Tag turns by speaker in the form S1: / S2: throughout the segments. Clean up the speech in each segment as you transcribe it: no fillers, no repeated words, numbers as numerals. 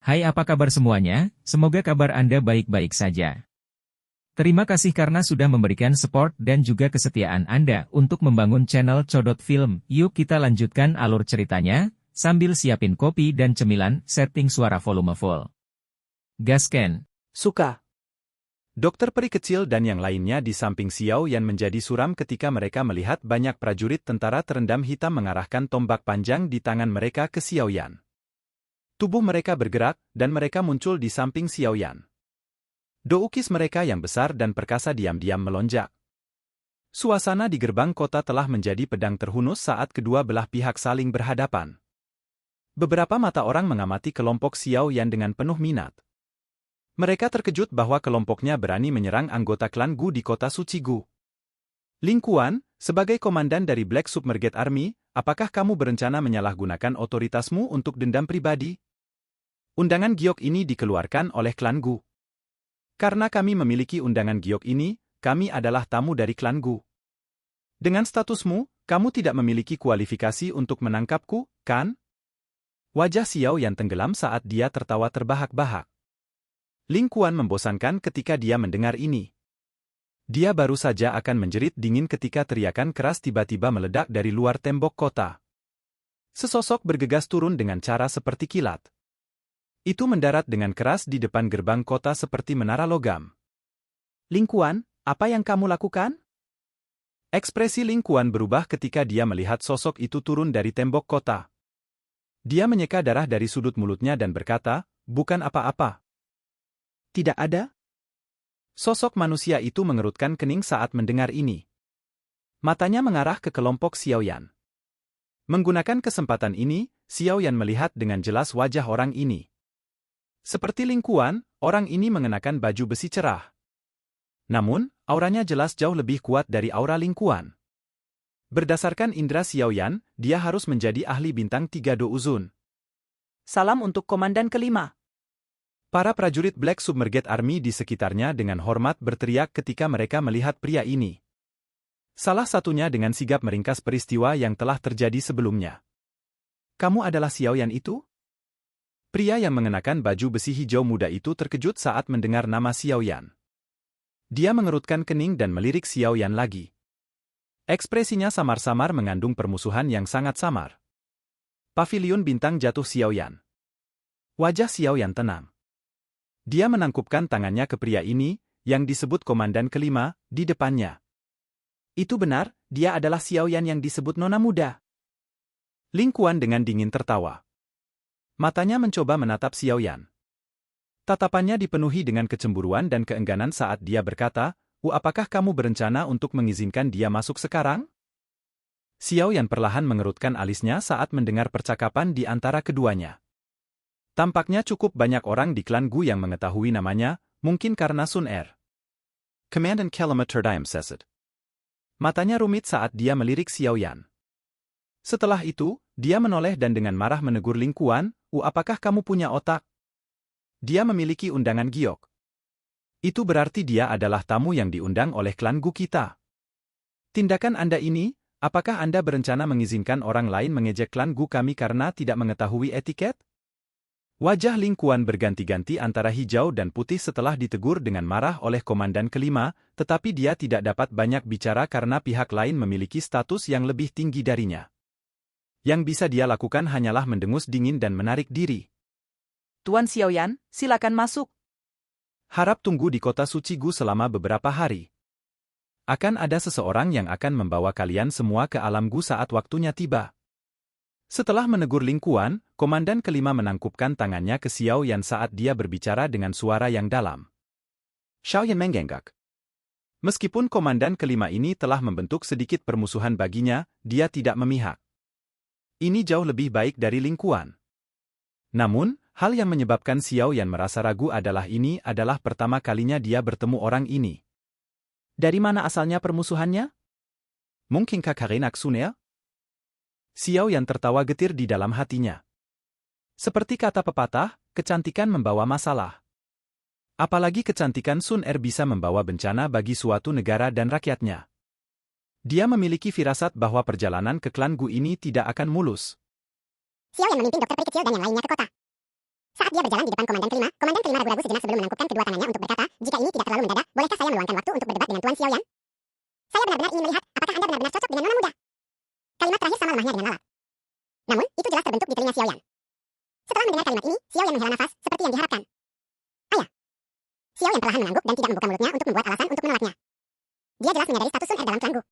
S1: Hai, apa kabar semuanya? Semoga kabar Anda baik-baik saja. Terima kasih karena sudah memberikan support dan juga kesetiaan Anda untuk membangun channel Codot Film. Yuk kita lanjutkan alur ceritanya, sambil siapin kopi dan cemilan, setting suara volume full. Gasken.
S2: Suka. Dokter peri kecil dan yang lainnya di samping Xiao Yan menjadi suram ketika mereka melihat banyak prajurit tentara terendam hitam mengarahkan tombak panjang di tangan mereka ke Xiao Yan. Tubuh mereka bergerak, dan mereka muncul di samping Xiao Yan. Doukis mereka yang besar dan perkasa diam-diam melonjak. Suasana di gerbang kota telah menjadi pedang terhunus saat kedua belah pihak saling berhadapan. Beberapa mata orang mengamati kelompok Xiao Yan dengan penuh minat. Mereka terkejut bahwa kelompoknya berani menyerang anggota klan Gu di kota suci Gu. Ling Kuan, sebagai komandan dari Black Submerged Army, apakah kamu berencana menyalahgunakan otoritasmu untuk dendam pribadi? Undangan giok ini dikeluarkan oleh klan Gu. Karena kami memiliki undangan giok ini, kami adalah tamu dari klan Gu. Dengan statusmu, kamu tidak memiliki kualifikasi untuk menangkapku, kan? Wajah Xiao Yan tenggelam saat dia tertawa terbahak-bahak. Ling Kuan membosankan ketika dia mendengar ini. Dia baru saja akan menjerit dingin ketika teriakan keras tiba-tiba meledak dari luar tembok kota. Sesosok bergegas turun dengan cara seperti kilat. Itu mendarat dengan keras di depan gerbang kota seperti menara logam. Ling Kuan, apa yang kamu lakukan? Ekspresi Ling Kuan berubah ketika dia melihat sosok itu turun dari tembok kota. Dia menyeka darah dari sudut mulutnya dan berkata, bukan apa-apa. Tidak ada? Sosok manusia itu mengerutkan kening saat mendengar ini. Matanya mengarah ke kelompok Xiao Yan. Menggunakan kesempatan ini, Xiao Yan melihat dengan jelas wajah orang ini. Seperti Ling Kuan, orang ini mengenakan baju besi cerah. Namun, auranya jelas jauh lebih kuat dari aura Ling Kuan. Berdasarkan indera Xiao Yan, dia harus menjadi ahli bintang 3 Douzun. Salam untuk Komandan kelima. Para prajurit Black Submerged Army di sekitarnya dengan hormat berteriak ketika mereka melihat pria ini. Salah satunya dengan sigap meringkas peristiwa yang telah terjadi sebelumnya. Kamu adalah Xiao Yan itu? Pria yang mengenakan baju besi hijau muda itu terkejut saat mendengar nama Xiao Yan. Dia mengerutkan kening dan melirik Xiao Yan lagi. Ekspresinya samar-samar mengandung permusuhan yang sangat samar. Pavilion bintang jatuh Xiao Yan. Wajah Xiao Yan tenang. Dia menangkupkan tangannya ke pria ini, yang disebut Komandan kelima, di depannya. Itu benar, dia adalah Xiao Yan yang disebut Nona Muda. Ling Kuan dengan dingin tertawa. Matanya mencoba menatap Xiao Yan. Tatapannya dipenuhi dengan kecemburuan dan keengganan saat dia berkata, apakah kamu berencana untuk mengizinkan dia masuk sekarang? Xiao Yan perlahan mengerutkan alisnya saat mendengar percakapan di antara keduanya. Tampaknya cukup banyak orang di klan Gu yang mengetahui namanya, mungkin karena Sun Er. Komandan kelima terdiam sesaat. Matanya rumit saat dia melirik Xiao Yan. Setelah itu, dia menoleh dan dengan marah menegur Ling Kuan, apakah kamu punya otak? Dia memiliki undangan giok. Itu berarti dia adalah tamu yang diundang oleh klan Gu kita. Tindakan Anda ini, apakah Anda berencana mengizinkan orang lain mengejek klan Gu kami karena tidak mengetahui etiket? Wajah Ling Kuan berganti-ganti antara hijau dan putih setelah ditegur dengan marah oleh komandan kelima, tetapi dia tidak dapat banyak bicara karena pihak lain memiliki status yang lebih tinggi darinya. Yang bisa dia lakukan hanyalah mendengus dingin dan menarik diri. Tuan Xiao Yan, silakan masuk. Harap tunggu di kota suci Gu selama beberapa hari. Akan ada seseorang yang akan membawa kalian semua ke alam Gu saat waktunya tiba. Setelah menegur Ling Kuan, komandan kelima menangkupkan tangannya ke Xiao Yan saat dia berbicara dengan suara yang dalam. Xiao Yan menggenggak. Meskipun komandan kelima ini telah membentuk sedikit permusuhan baginya, dia tidak memihak. Ini jauh lebih baik dari Ling Kuan. Namun, hal yang menyebabkan Xiao Yan merasa ragu ini adalah pertama kalinya dia bertemu orang ini. Dari mana asalnya permusuhannya? Mungkinkah karena Sun Er? Xiao Yan tertawa getir di dalam hatinya. Seperti kata pepatah, kecantikan membawa masalah. Apalagi kecantikan Sun Er bisa membawa bencana bagi suatu negara dan rakyatnya. Dia memiliki firasat bahwa perjalanan ke klan Gu ini tidak akan mulus.
S3: Xiao Yan memimpin dokter peri kecil dan yang lainnya ke kota. Saat dia berjalan di depan Komandan Kelima ragu-ragu sejenak sebelum menangkupkan kedua tangannya untuk berkata, jika ini tidak terlalu mendadak, bolehkah saya meluangkan waktu untuk berdebat dengan Tuan Xiaoyan? Saya benar-benar ingin melihat, apakah Anda benar-benar cocok dengan nona muda? Kalimat terakhir sama lemahnya dengan lalat. Namun, itu jelas terbentuk di telinga Xiaoyan. Setelah mendengar kalimat ini, Xiaoyan menghela nafas, seperti yang diharapkan. Ayah. Xiaoyan perlahan mengangguk dan tidak membuka mulutnya untuk membuat alasan untuk menolaknya. Dia jelas menyadari status Sun Er dalam klangu.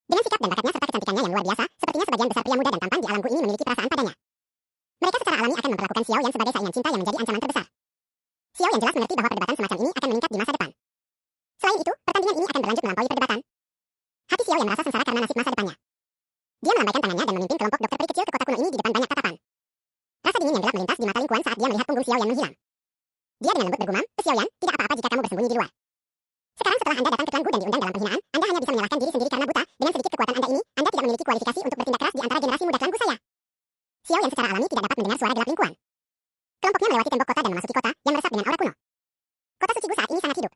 S3: Dengan sikap dan bakatnya serta kecantikannya yang luar biasa, sepertinya sebagian besar pria muda dan tampan di alam Gu ini memiliki perasaan padanya. Mereka secara alami akan memperlakukan Xiaoyan sebagai saingan cinta yang menjadi ancaman terbesar. Xiaoyan jelas mengerti bahwa perdebatan semacam ini akan meningkat di masa depan. Selain itu, pertandingan ini akan berlanjut melampaui perdebatan. Hati Xiaoyan merasa sengsara karena nasib masa depannya. Dia melambaikan tangannya dan memimpin kelompok dokter peri kecil ke kota kuno ini di depan banyak tatapan. Rasa dingin yang gelap melintas di mata Ling Kuan saat dia melihat punggung Xiaoyan menghilang. Dia dengan lembut bergumam, Xiaoyan, tidak apa-apa jika kamu bersembunyi di luar. Sekarang setelah Anda datang ke klan Gu dan diundang dalam penghinaan, Anda hanya bisa menyalahkan diri sendiri karena buta. Dengan sedikit kekuatan Anda ini, Anda tidak memiliki kualifikasi untuk bertindak keras di antara generasi muda klan Gu saya. Xiaoyan secara alami tidak dapat mendengar suara gelap Ling Kuan. Kelompoknya melewati tembok kota dan memasuki kota yang meresap dengan aura kuno. Kota suci Gu saat ini sangat hidup.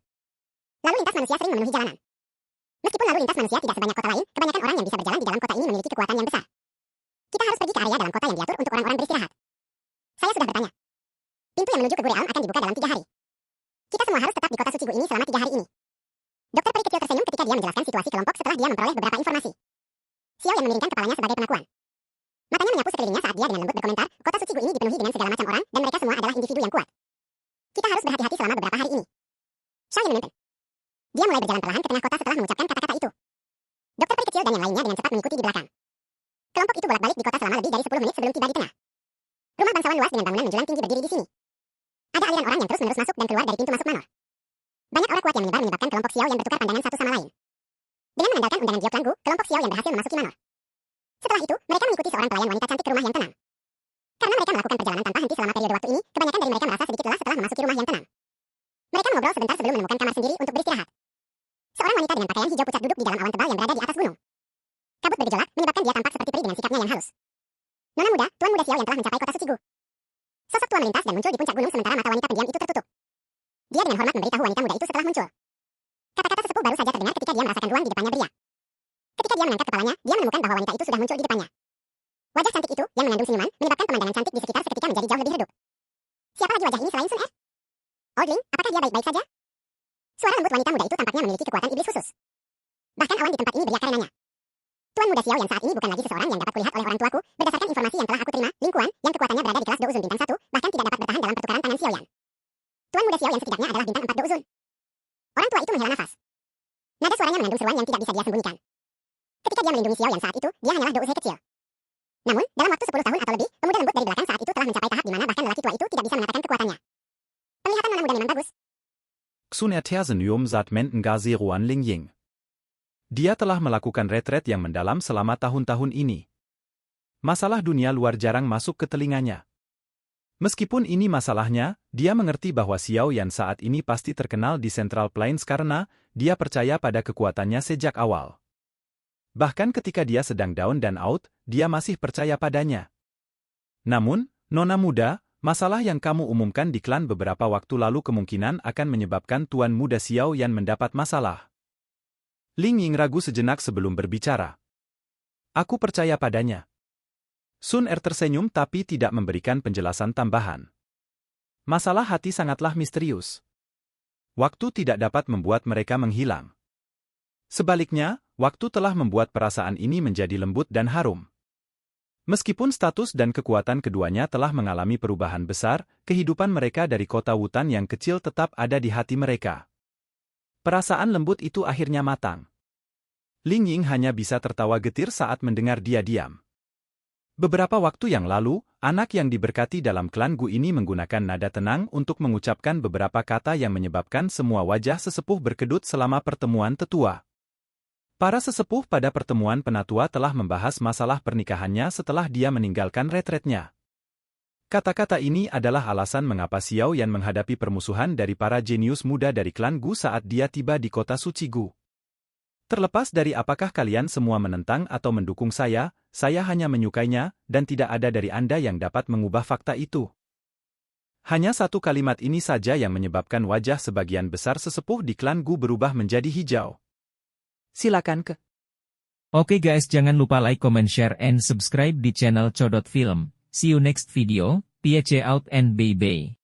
S3: Lalu lintas manusia sering memenuhi jalanan. Meskipun lalu lintas manusia tidak sebanyak kota lain, kebanyakan orang yang bisa berjalan di dalam kota ini memiliki kekuatan yang besar. Kita harus pergi ke area dalam kota yang diatur untuk orang-orang beristirahat. Saya sudah bertanya. Pintu yang menuju ke Guri Alam akan dibuka dalam 3 hari. Kita semua harus tetap di kota suci Gu ini selama 3 hari ini. Dokter peri kecil tersenyum ketika dia menjelaskan situasi kelompok setelah dia memperoleh beberapa informasi. Xiao yang memiringkan kepalanya sebagai pengakuan. Matanya menyapu sekelilingnya saat dia dengan lembut berkomentar, kota suci Gu ini dipenuhi dengan segala macam orang, dan mereka semua adalah individu yang kuat. Kita harus berhati-hati selama beberapa hari ini. Xiao yang memimpin. Dia mulai berjalan perlahan ke tengah kota setelah mengucapkan kata-kata itu. Dokter peri kecil dan yang lainnya dengan cepat mengikuti di belakang. Kelompok itu bolak-balik di kota selama lebih dari 10 menit sebelum tiba di tengah. Rumah bangsawan luas dengan bangunan menjulang tinggi berdiri di sini. Ada aliran orang yang terus-menerus masuk dan keluar dari pintu masuk manor. Banyak aura kuat yang menyebar menyebabkan kelompok Xiao yang bertukar pandangan satu sama lain. Dengan mengandalkan undangan Giok Klan Gu, kelompok Xiao yang berhasil memasuki manor. Setelah itu, mereka mengikuti seorang pelayan wanita cantik ke rumah yang tenang. Karena mereka melakukan perjalanan tanpa henti selama periode waktu ini, kebanyakan dari mereka merasa sedikit lelah setelah memasuki rumah yang tenang. Mereka mengobrol sebentar sebelum menemukan kamar sendiri untuk beristirahat. Seorang wanita dengan pakaian hijau pucat duduk di dalam awan tebal yang berada di atas gunung. Kabut bergejolak, menyebabkan dia tampak seperti peri dengan sikapnya yang halus. Nona muda, Tuan Muda Xiao yang telah mencapai kota suci Gu. Sosok tua melintas dan muncul di puncak gunung sementara mata wanita pendiam itu tertutup. Dia dengan hormat memberitahu wanita muda itu setelah muncul. Kata-kata sesepuh baru saja terdengar ketika dia merasakan ruang di depannya beria. Ketika dia mengangkat kepalanya, dia menemukan bahwa wanita itu sudah muncul di depannya. Wajah cantik itu, yang mengandung senyuman, menyebabkan pemandangan cantik di sekitar seketika menjadi jauh lebih redup. Siapa lagi wajah ini selain Sun Er? Oldling, apakah dia baik-baik saja? Suara lembut wanita muda itu tampaknya memiliki kekuatan iblis khusus. Bahkan awan di tempat ini beria karenanya. Tuan Muda Xiao yang saat ini bukan lagi seseorang yang dapat kulihat oleh orang tuaku, berdasarkan informasi yang telah aku terima, Ling Kuan, yang kekuatannya berada di kelas Do Uzun bintang 1, bahkan tidak dapat bertahan dalam pertukaran tangan Xiaoyan. Tuan Muda Xiao yang setidaknya adalah bintang 4 Do Uzun. Orang tua itu menghela nafas. Nada suaranya mengandung seruan yang tidak bisa dia sembunyikan. Ketika dia melindungi Xiaoyan saat itu, dia hanyalah Do Uzhe kecil. Namun, dalam waktu 10 tahun atau lebih, pemuda lembut dari belakang saat itu telah mencapai tahap di mana bahkan lelaki tua itu tidak bisa mengatakan kekuatannya. Penglihatan nona muda memang bagus.
S2: Sun Er tersenyum saat mendengar seruan Ling Ying. Dia telah melakukan retret yang mendalam selama tahun-tahun ini. Masalah dunia luar jarang masuk ke telinganya. Meskipun ini masalahnya, dia mengerti bahwa Xiao Yan saat ini pasti terkenal di Central Plains karena dia percaya pada kekuatannya sejak awal. Bahkan ketika dia sedang down dan out, dia masih percaya padanya. Namun, nona muda, masalah yang kamu umumkan di klan beberapa waktu lalu kemungkinan akan menyebabkan Tuan Muda Xiao Yan mendapat masalah. Ling Ying ragu sejenak sebelum berbicara. Aku percaya padanya. Sun Er tersenyum tapi tidak memberikan penjelasan tambahan. Masalah hati sangatlah misterius. Waktu tidak dapat membuat mereka menghilang. Sebaliknya, waktu telah membuat perasaan ini menjadi lembut dan harum. Meskipun status dan kekuatan keduanya telah mengalami perubahan besar, kehidupan mereka dari kota Wutan yang kecil tetap ada di hati mereka. Perasaan lembut itu akhirnya matang. Ling Ying hanya bisa tertawa getir saat mendengar dia diam. Beberapa waktu yang lalu, anak yang diberkati dalam klan Gu ini menggunakan nada tenang untuk mengucapkan beberapa kata yang menyebabkan semua wajah sesepuh berkedut selama pertemuan tetua. Para sesepuh pada pertemuan penatua telah membahas masalah pernikahannya setelah dia meninggalkan retretnya. Kata-kata ini adalah alasan mengapa Xiao Yan menghadapi permusuhan dari para jenius muda dari klan Gu saat dia tiba di kota suci Gu. Terlepas dari apakah kalian semua menentang atau mendukung saya hanya menyukainya, dan tidak ada dari Anda yang dapat mengubah fakta itu. Hanya satu kalimat ini saja yang menyebabkan wajah sebagian besar sesepuh di klan Gu berubah menjadi hijau. Silakan ke.
S1: Oke guys, jangan lupa like, comment, share, and subscribe di channel Codot Film. See you next video. Piece out and Bye-bye.